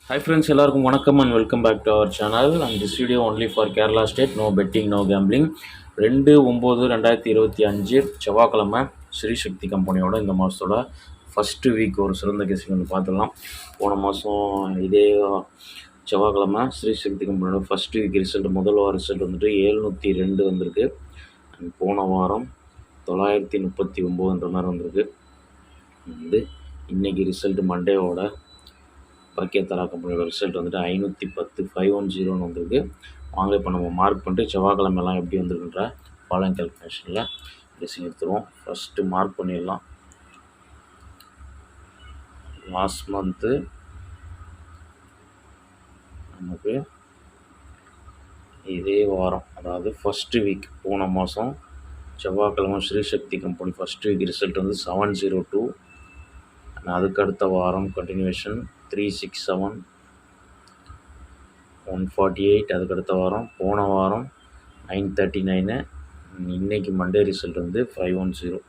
Hi friends, எல்லாருக்கும் வணக்கம் and welcome back to our channel. And this video only for Kerala State, no betting, no gambling. 2/9/2025 செவ்வாய்க்கிழமை ஸ்ரீ சக்தி கம்பெனியோட இந்த மாதத்தோட first week ஒரு சிறந்த கேசிங் வந்து பார்த்துடலாம். போன மாதம் இதே செவ்வாய்க்கிழமை ஸ்ரீ சக்தி கம்பெனியோட ஃபஸ்ட் வீக் ரிசல்ட் முதல் வார ரிசல்ட் வந்துட்டு 702 வந்திருக்கு. அண்ட் போன வாரம் 939 மாதிரி வந்திருக்கு. வந்து இன்றைக்கி ரிசல்ட் மண்டேவோட பக்கியத்தலா கம்பெனியோட ரிசல்ட் வந்துட்டு 510 510 வந்திருக்கு. வாங்க இப்போ நம்ம மார்க் பண்ணிட்டு செவ்வாய்க்கிழமெல்லாம் எப்படி வந்திருக்குன்ற ஃபாலோயிங் கேல்குலேஷனில் கெஸிங் எடுத்துருவோம். ஃபஸ்ட்டு மார்க் பண்ணிடலாம். லாஸ்ட் மந்த்து நமக்கு இதே வாரம், அதாவது ஃபஸ்ட்டு வீக் போன மாதம் செவ்வாய்க்கிழமை Srisakthi company first week result வந்து 702. அதுக்கு அடுத்த வாரம் கண்டினியூஷன் 367 148. அதுக்கடுத்த வாரம் போன வாரம் 939. இன்றைக்கி மண்டே ரிசல்ட் வந்து 510.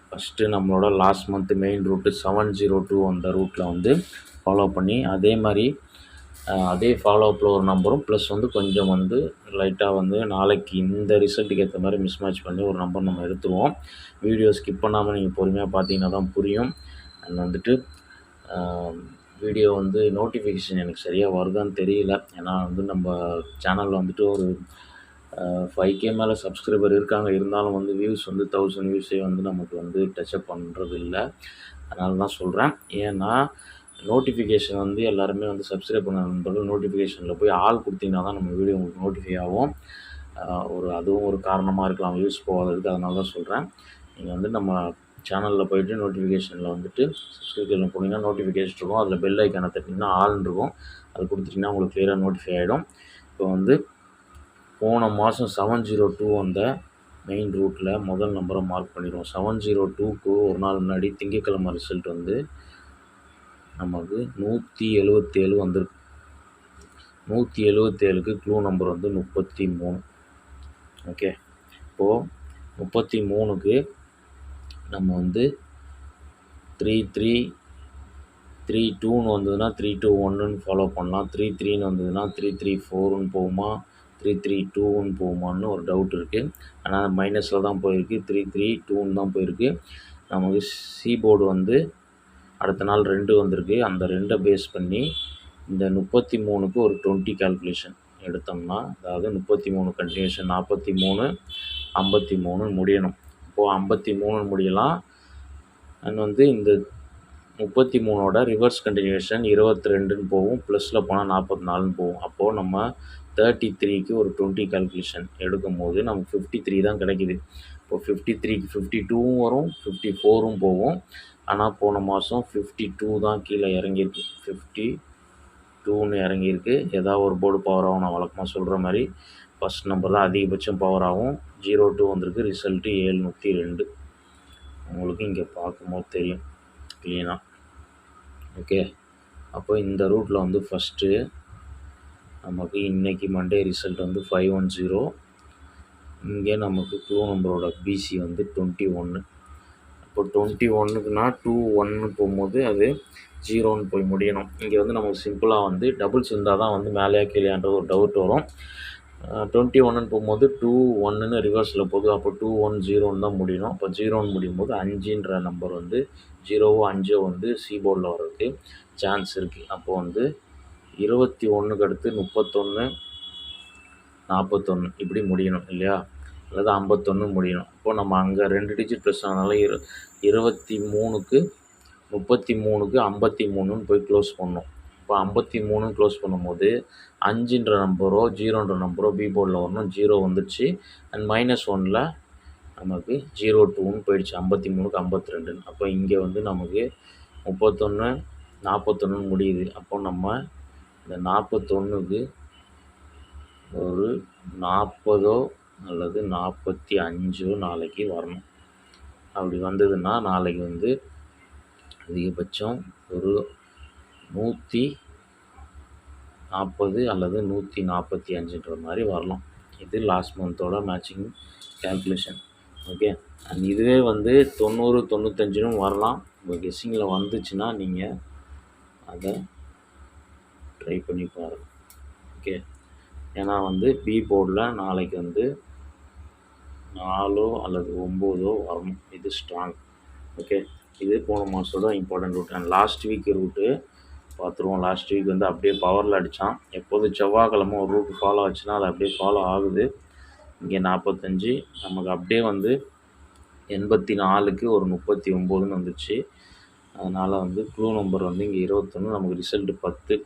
ஃபஸ்ட்டு நம்மளோட லாஸ்ட் மந்த்து மெயின் ரூட்டு 702 அந்த ரூட்டில் வந்து ஃபாலோ பண்ணி அதே மாதிரி அதே ஃபாலோ அப்பில் ஒரு நம்பரும் ப்ளஸ் வந்து கொஞ்சம் வந்து லைட்டாக வந்து நாளைக்கு இந்த ரிசல்ட்டுக்கு ஏற்ற மாதிரி மிஸ் மேட்ச் பண்ணி ஒரு நம்பர் நம்ம எடுத்துருவோம். வீடியோ ஸ்கிப் பண்ணாமல் நீங்கள் பொறுமையாக பார்த்தீங்கன்னா தான் புரியும். அண்ட் வந்துட்டு வீடியோ வந்து நோட்டிஃபிகேஷன் எனக்கு சரியாக வருதான்னு தெரியல. ஏன்னா வந்து நம்ம சேனலில் வந்துட்டு ஒரு 5K மேலே சப்ஸ்கிரைபர் இருக்காங்க. இருந்தாலும் வந்து வியூஸ் வந்து 1000 வியூஸே வந்து நமக்கு வந்து டச்சப் பண்ணுறது இல்லை. அதனால தான் சொல்கிறேன். ஏன்னா நோட்டிஃபிகேஷன் வந்து எல்லாருமே வந்து சப்ஸ்கிரைப் பண்ண நண்பர்கள் நோட்டிஃபிகேஷனில் போய் ஆள் கொடுத்தீங்கன்னா தான் நம்ம வீடியோ உங்களுக்கு நோட்டிஃபை ஆகும். அதுவும் ஒரு காரணமாக இருக்கலாம் வியூஸ் போகாததுக்கு. அதனால தான் சொல்கிறேன். நீங்கள் வந்து நம்ம சேனலில் போய்ட்டு நோட்டிஃபிகேஷனில் வந்துட்டு சப்ஸ்கிரிப்ஷனில் போனீங்கன்னா நோட்டிஃபிகேஷன் இருக்கும். அதில் பெல் ஐக்கானை தட்டிங்கன்னா ஆள்னு இருக்கும். அது கொடுத்துட்டிங்கன்னா உங்களுக்கு கிளியராக நோட்டிஃபை ஆகிடும். இப்போ வந்து போன மாதம் 702 வந்த மெயின் ரூட்டில் முதல் நம்பரை மார்க் பண்ணிடுவோம். 702க்கு ஒரு நாள் முன்னாடி திங்கட்கிழமை ரிசல்ட் வந்து நமக்கு 177 வந்திருக்கு. 177க்கு க்ளூ நம்பர் வந்து 33. ஓகே, இப்போது 33க்கு நம்ம வந்து 3332ன்னு வந்ததுன்னா 321ன்னு ஃபாலோ பண்ணலாம். 33ன்னு வந்ததுன்னா 334ன்னு போகுமா 332ன்னு போகுமான்னு ஒரு டவுட் இருக்குது. ஆனால் மைனஸில் தான் போயிருக்கு. 332ன்னு தான் போயிருக்கு. நமக்கு போர்டு வந்து அடுத்த நாள் 2 வந்திருக்கு. அந்த 2 பேஸ் பண்ணி இந்த 33க்கு ஒரு 20 கால்குலேஷன் எடுத்தோம்னா, அதாவது 33 கண்டினியூஷன் 43 53 முடியணும். இப்போது 53 முடியலாம். அண்ட் வந்து இந்த 33ஓட ரிவர்ஸ் கண்டினியூஷன் 22ன்னு போகும். ப்ளஸில் போனால் 44ன்னு போகும். அப்போது நம்ம 33க்கு ஒரு 20 கால்குலேஷன் எடுக்கும் போது நமக்கு 53 தான் கிடைக்கிது. இப்போது 53க்கு 52வும் வரும், 54ம் போகும். ஆனால் போன மாதம் 52 தான் கீழே இறங்கியிருக்கு. 52ன்னு இறங்கியிருக்கு. ஏதாவது ஒரு போர்டு பவர் ஆகும். நான் வழக்கமாக சொல்கிற மாதிரி ஃபஸ்ட் நம்பர் தான் அதிகபட்சம் பவர் ஆகும். 02 வந்திருக்கு. ரிசல்ட்டு 702. உங்களுக்கு இங்கே பார்க்கும்போது தெரியும் க்ளீனாக. ஓகே, அப்போ இந்த ரூட்டில் வந்து ஃபஸ்ட்டு நமக்கு இன்றைக்கி மண்டே ரிசல்ட் வந்து 510. இங்கே நமக்கு க்ளூ நம்பரோட பிசி வந்து 21. இப்போ 21க்குனா 21 போகும்போது அது 0ன்னு போய் முடியணும். இங்கே வந்து நமக்கு சிம்பிளாக வந்து டபுள்ஸ் இருந்தால் தான் வந்து மேலேயா கீழேன்ற ஒரு டவுட் வரும். 21ன்னு போகும்போது 21ன்னு ரிவர்ஸில் போகுது. அப்போ 210ன்னு தான் முடியணும். அப்போ 0ன்னு முடியும் போது 5ன்ற நம்பர் வந்து 0வோ 5ஓ வந்து போர்டில் வர்றதுக்கு சான்ஸ் இருக்குது. அப்போது வந்து 21க்கு அடுத்து 31 41 இப்படி முடியணும் இல்லையா, அல்லது 51 முடியணும். அப்போது நம்ம அங்கே 2 டிஜிட் ப்ளஸ் ஆனால 23க்கு 33க்கு 53ன்னு போய் க்ளோஸ் பண்ணணும். இப்போ 53ன்னு க்ளோஸ் பண்ணும்போது 5ன்ற நம்பரோ 0ன்ற நம்பரோ போர்டில் வரணும். 0 வந்துடுச்சு. அண்ட் -1ல் நமக்கு 02ன்னு போயிடுச்சு. 53க்கு 52. அப்போ இங்கே வந்து நமக்கு 31 41ன்னு முடியுது. அப்போ நம்ம இந்த 41க்கு ஒரு 40 அல்லது 45 நாளைக்கு வரணும். அப்படி வந்ததுன்னா நாளைக்கு வந்து அதிகபட்சம் ஒரு 140 அல்லது 145ன்ற மாதிரி வரலாம். இது லாஸ்ட் மந்தோட மேட்சிங் கால்குலேஷன். ஓகே, அண்ட் இதுவே வந்து 90 95ன்னு வரலாம். உங்கள் கெஸ்ஸிங்கில் வந்துச்சுன்னா நீங்கள் அதை ட்ரை பண்ணி பாருங்கள். ஓகே, ஏன்னா வந்து பி போர்டில் நாளைக்கு வந்து 4 அல்லது 9 வரணும். இது ஸ்ட்ராங். ஓகே, இது போன மாதத்தோட important route. And last week route பார்த்துருவோம். லாஸ்ட் வீக் வந்து அப்படியே பவரில் அடித்தான். எப்போது செவ்வாய்க்கிழமை ஒரு ரூட் ஃபாலோ ஆச்சுன்னா அது அப்படியே ஃபாலோ ஆகுது. இங்கே 45 நமக்கு அப்படியே வந்து 84க்கு ஒரு 39ன்னு வந்துச்சு. அதனால் வந்து க்ளூ நம்பர் வந்து இங்கே 21, நமக்கு ரிசல்ட்டு 10.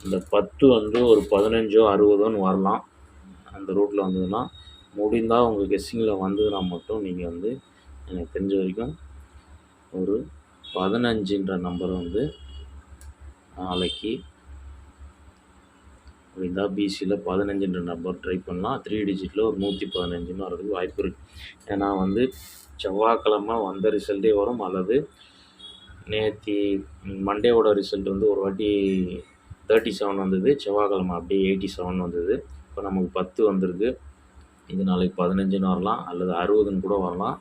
இந்த 10 வந்து ஒரு 15 60ன்னு வரலாம். அந்த ரூட்டில் வந்ததுன்னா முடிந்தால் உங்கள் கெஸ்ஸிங்கில் வந்ததுன்னா மட்டும் நீங்கள் வந்து எனக்கு தெரிஞ்ச வரைக்கும் ஒரு 15ன்ற நம்பர் வந்து நாளைக்கு முடிந்தால் பிசியில் 15ன்ற நம்பர் ட்ரை பண்ணலாம். 3 டிஜிட்டில் ஒரு 115ன்னு வரதுக்கு வாய்ப்பு இருக்குது. ஏன்னா வந்து செவ்வாய்க்கிழமை வந்த ரிசல்ட்டே வரும், அல்லது நேற்று மண்டேவோட ரிசல்ட் வந்து ஒரு வாட்டி 37 வந்தது, செவ்வாய்க்கிழமை அப்படியே 87 வந்தது. இப்போ நமக்கு 10 வந்திருக்கு. இது நாளைக்கு 15ன்னு வரலாம், அல்லது 60ன்னு கூட வரலாம்.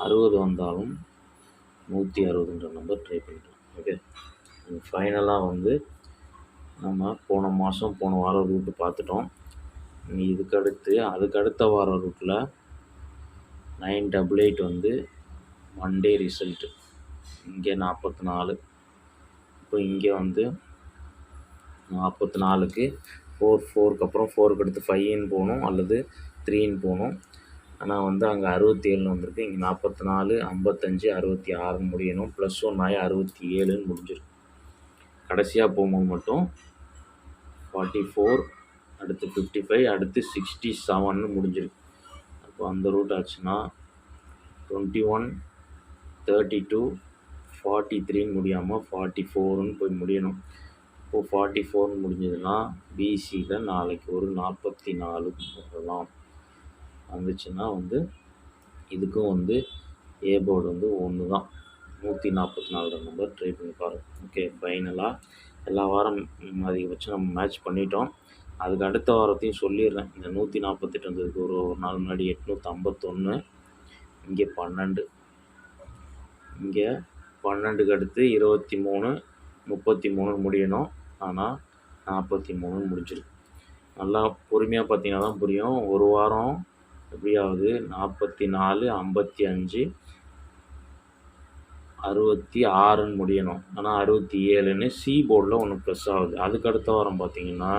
60 வந்தாலும் 160ன்ற நம்பர் ட்ரை பண்ணிக்கலாம். ஓகே, ஃபைனலாக வந்து நம்ம போன வாரம் ரூட்டு பார்த்துட்டோம். அதுக்கு அடுத்த வாரம் ரூட்டில் 988 வந்து மண்டே ரிசல்ட்டு இங்கே 44. இப்போ இங்கே வந்து 44க்கு 4க்கு அப்புறம் 4க்கு அடுத்து 5ன்னு போகணும், அல்லது 3ன்னு போகணும். ஆனால் வந்து அங்கே 67ன்னு வந்திருக்கு. இங்கே 44, 55, 66ன்னு முடியணும். +1 ஆகி 67ன்னு முடிஞ்சிருக்கு. கடைசியாக போகும்போது மட்டும் 44, அடுத்து 55, அடுத்து 67ன்னு முடிஞ்சிருக்கு. அப்போ அந்த ரூட் ஆச்சுன்னா 21, 32, 43ன்னு முடியாமல் 44ன்னு போய் முடியணும். இப்போது 44ன்னு முடிஞ்சதுன்னா பிசியில் நாளைக்கு ஒரு 44 வரலாம். வந்துச்சுன்னா வந்து இதுக்கும் வந்து ஏ போர்டு வந்து ஒன்று தான், 144 நம்பர் ட்ரை பண்ணி பாருங்கள். ஓகே, ஃபைனலாக எல்லா வாரம் அதிகபட்சம் நம்ம மேட்ச் பண்ணிட்டோம். அதுக்கு அடுத்த வாரத்தையும் சொல்லிடுறேன். இந்த 148 வந்ததுக்கு ஒரு நாள் முன்னாடி 851, இங்கே 12, இங்கே 12க்கு அடுத்து 23, 33 முடியணும். ஆனால் 43 முடிஞ்சிருக்கு. நல்லா பொறுமையாக பார்த்தீங்கன்னா தான் புரியும். ஒரு வாரம் எப்படியாவது 44, 55, 66ன்னு முடியணும். ஆனால் 67ன்னு சி போர்டில் ஒன்று ப்ளஸ் ஆகுது. அதுக்கு அடுத்த வாரம் பார்த்தீங்கன்னா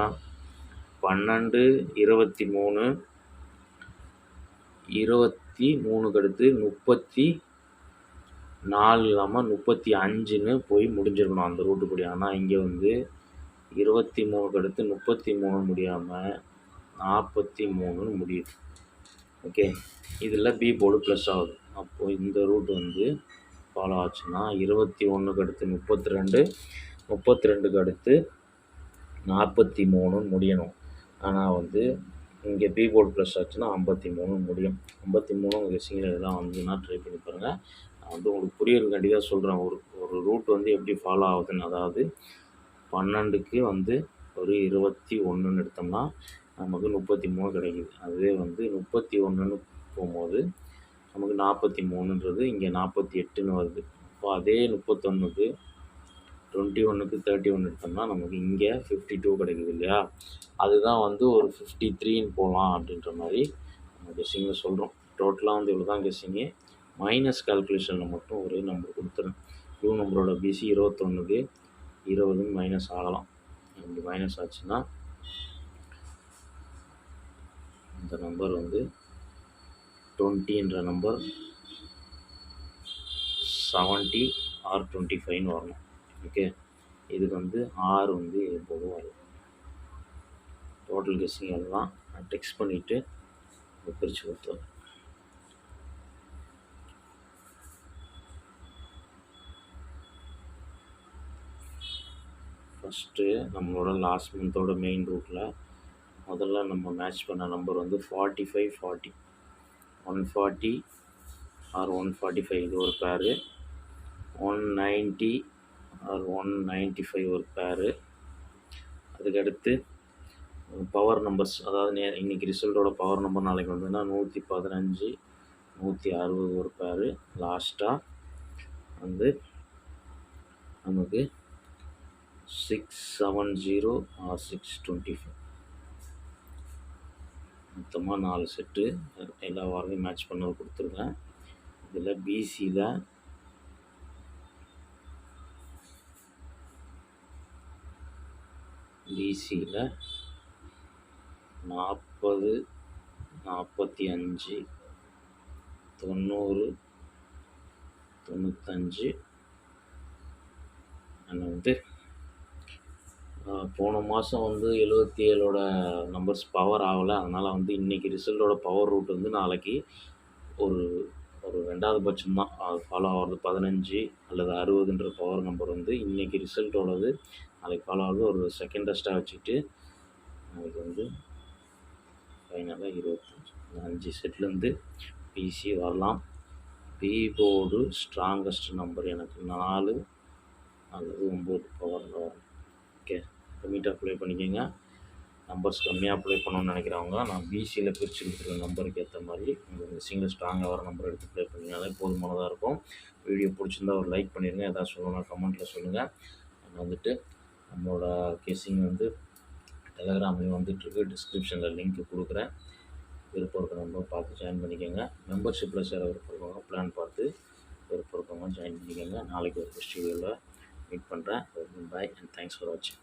12, 23, 23க்கு அடுத்து 34 இல்லாமல் 35ன்னு போய் முடிஞ்சிருக்கணும் அந்த ரூட்டுப்படி. ஆனால் இங்கே வந்து 23க்கு அடுத்து 33 முடியாமல் 43ன்னு முடியுது. ஓகே, இதில் பி போர்டு ப்ளஸ் ஆகுது. அப்போது இந்த ரூட் வந்து ஃபாலோ ஆச்சுன்னா 21க்கு அடுத்து 32, 32க்கு அடுத்து 43ன்னு முடியணும். ஆனால் வந்து இங்கே பி போர்டு ப்ளஸ் ஆச்சுன்னா 53ன்னு முடியும். 53 உங்கள் கெஸ்ஸிங்கில் இதெல்லாம் வந்துன்னா ட்ரை பண்ணி பாருங்கள். நான் வந்து உங்களுக்கு புரியறதுக்காண்டி தான் சொல்கிறேன். ஒரு ரூட் வந்து எப்படி ஃபாலோ ஆகுதுன்னு. அதாவது 12க்கு வந்து ஒரு 21ன்னு எடுத்தோம்னா நமக்கு 33 கிடைக்குது. அதுவே வந்து 31ன்னு போகும்போது நமக்கு 43ன்றது இங்கே 48ன்னு வருது. இப்போ அதே 31க்கு 21க்கு 31 எடுத்தோம்னா நமக்கு இங்கே 52 கிடைக்குது இல்லையா? அதுதான் வந்து ஒரு 53ன்னு போகலாம் அப்படின்ற மாதிரி நம்ம கெஸ்ஸிங்கில் சொல்கிறோம். டோட்டலாக வந்து இவ்வளோ தான் கெஸ்ஸிங்கு. மைனஸ் கால்குலேஷனில் மட்டும் ஒரே நம்பர் கொடுத்துறேன். க்ளூ நம்பரோட பிசி 21க்கு 20ன்னு மைனஸ் ஆகலாம். அப்படி மைனஸ் ஆச்சுன்னா இந்த நம்பர் வந்து 20ன்ற நம்பர் 70 or 25ன்னு வரணும். ஓகே, இதுக்கு வந்து ஆர் வந்து எப்போதும் வரும். டோட்டல் கெஸ்ஸிங் எல்லாம் நான் டெக்ஸ்ட் பண்ணிவிட்டு பிரித்து கொடுத்துருவேன். ஃபஸ்ட்டு நம்மளோட லாஸ்ட் மந்தோட மெயின் ரூட்டில் முதல்ல நம்ம மேட்ச் பண்ண நம்பர் வந்து 45, 40, 140 or 145 இது ஒரு பேரு, 190 or 195 ஒரு பேரு. அதுக்கடுத்து பவர் நம்பர்ஸ், அதாவது இன்றைக்கி ரிசல்ட்டோட பவர் நம்பர் நாளைக்கு வந்ததுன்னா 115, 160 ஒரு பேரு. லாஸ்ட்டாக வந்து நமக்கு 670 ஆர் 625 மொத்தமாக 4 செட்டு எல்லா வாரலையும் மேட்ச் பண்ணது கொடுத்துருக்கேன். இதில் பிசியில் பிசியில் 40, 45, 90, 95 வந்து போன மாதம் வந்து 77ஓட நம்பர்ஸ் பவர் ஆகலை. அதனால் வந்து இன்றைக்கி ரிசல்ட்டோட பவர் ரூட் வந்து நாளைக்கு ஒரு ஒரு 2வது பட்சம் தான் அது ஃபாலோ ஆகிறது. 15 அல்லது 60ன்ற பவர் நம்பர் வந்து இன்றைக்கி ரிசல்ட்டோடது நாளைக்கு ஃபாலோ ஆகுது. ஒரு செகண்டஸ்ட்டாக வச்சுக்கிட்டு நாளைக்கு வந்து ஃபைனலாக 25 5 செட்லேருந்து பிசி வரலாம். பி போர்டு ஸ்ட்ராங்கஸ்ட் நம்பர் எனக்கு 4 அல்லது 9 பவரில் வரும். ஓகே, லிமிட் அப்ளை பண்ணிக்கோங்க. நம்பர்ஸ் கம்மியாக அப்ளை பண்ணணும்னு நினைக்கிறவங்க நான் பிசியில் பிரித்து கொடுத்துருக்க நம்பருக்கு ஏற்ற மாதிரி உங்கள் சிங்கிள் ஸ்ட்ராங்காக வர நம்பர் எடுத்து ப்ளே பண்ணிங்கனாலே போதுமானதாக இருக்கும். வீடியோ பிடிச்சிருந்தா ஒரு லைக் பண்ணிடுங்க. எதாவது சொல்லணும்னா கமெண்ட்டில் சொல்லுங்கள். வந்துட்டு நம்மளோட கெஸ்ஸிங் வந்து டெலகிராம்லேயும் வந்துட்டுருக்கு. டிஸ்கிரிப்ஷனில் லிங்க் கொடுக்குறேன். விருப்பம் இருக்கிற நம்பர் பார்த்து ஜாயின் பண்ணிக்கோங்க. மெம்பர்ஷிப்பில் சேர விருப்பம் இருக்கவங்க பிளான் பார்த்து விருப்பம் இருக்கவங்க ஜாயின் பண்ணிக்கோங்க. நாளைக்கு ஒரு ஃபெஸ்டிவலில் மீட் பண்ணுறேன். பாய் அண்ட் தேங்க்ஸ் ஃபார் வாட்சிங்.